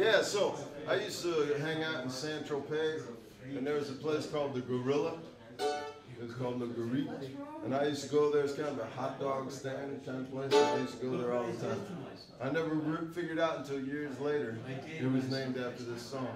Yeah, so I used to hang out in San Tropez, and there was a place called the Gorille. It was called the Gorille, and I used to go there. It's kind of a hot dog stand kind of place, and I used to go there all the time. I never figured out until years later it was named after this song.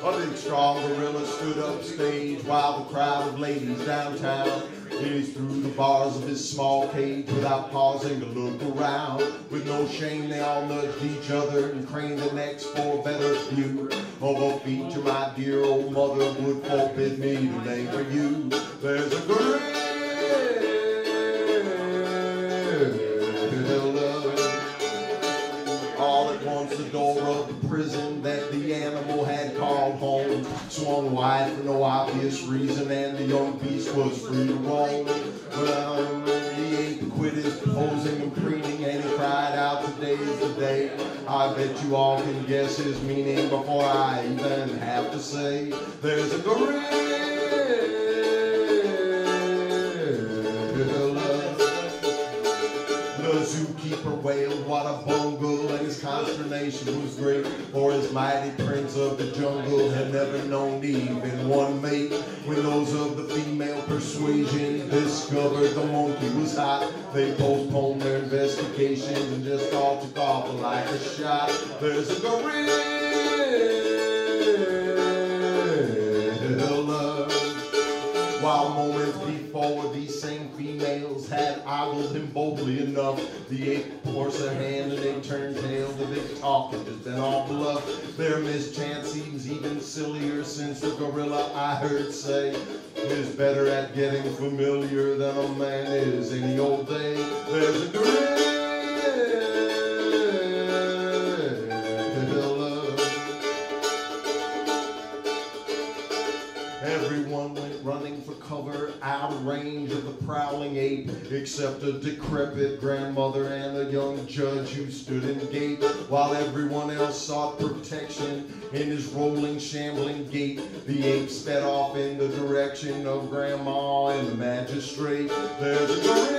A big strong gorilla stood upstage while the crowd of ladies downtown gazed through the bars of his small cage without pausing to look around. With no shame, they all nudged each other and craned their necks for a better view of a feature my dear old mother would forbid me to name for you. There's a gorilla. All at once the door of the prison that the animal had called home swung wide for no obvious reason, and the young beast was free to roam. Well, the ape quit his posing and preening, and he cried out, "Today's the day." I bet you all can guess his meaning before I even have to say, there's a gorilla. The zookeeper wailed, "What a bungle," and his consternation was great, for his mighty prince of the jungle had never known even one mate. When those of the female persuasion discovered the monkey was hot, they postponed their investigations and just all took off like a shot. There's a gorilla. While moments before these same females had ogled him boldly enough, the ape forced their hand and they turned tail. The big talk had just been all bluff. Their mischance seems even sillier, since the gorilla, I heard say, is better at getting familiar than a man is any old day. There's a gorilla. Everyone went running for cover out of range of the prowling ape, except a decrepit grandmother and a young judge who stood in gate, while everyone else sought protection in his rolling, shambling gait. The ape sped off in the direction of grandma and the magistrate. There's a gorilla.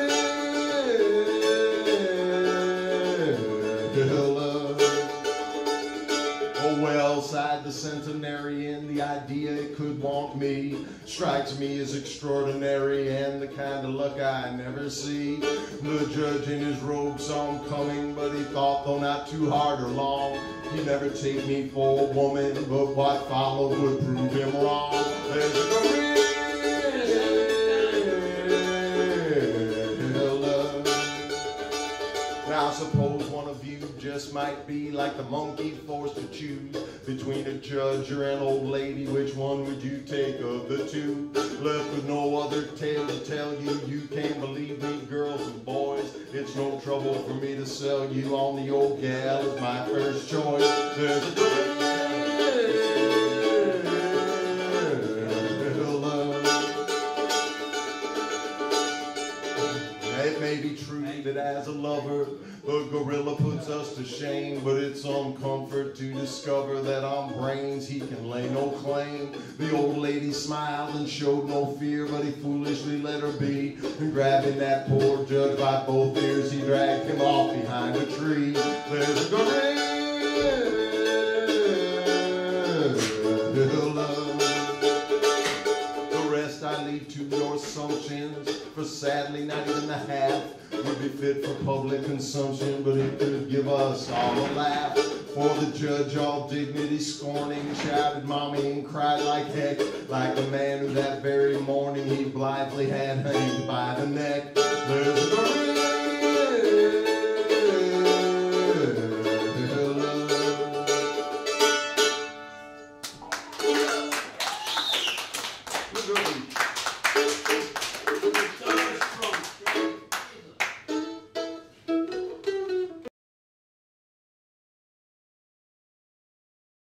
Oh well, sighed the centenarian, the idea it could want me strikes me as extraordinary and the kind of luck I never see. The judge in his robe saw him coming, but he thought, though not too hard or long, he'd never take me for a woman, but what followed would prove him wrong. There's a gorilla. Now suppose one of you just might be like the monkey, forced to choose between a judge or an old lady. Which one would you take of the two? Left with no other tale to tell you, you can't believe me, girls and boys. It's no trouble for me to sell you on the old gal as my first choice. There's a gorilla. It may be true that as a lover, the gorilla puts us to shame, but it's some comfort to discover that on brains he can lay no claim. The old lady smiled and showed no fear, but he foolishly let her be. And grabbing that poor judge by both ears, he dragged him off behind a tree. There's a gorilla. The rest I leave to your assumptions, for sadly not even the half would be fit for public consumption, but it could give us all a laugh. For the judge, all dignity scorning, shouted mommy and cried like heck, like the man who that very morning he blithely had hanged by the neck. There's a gorilla.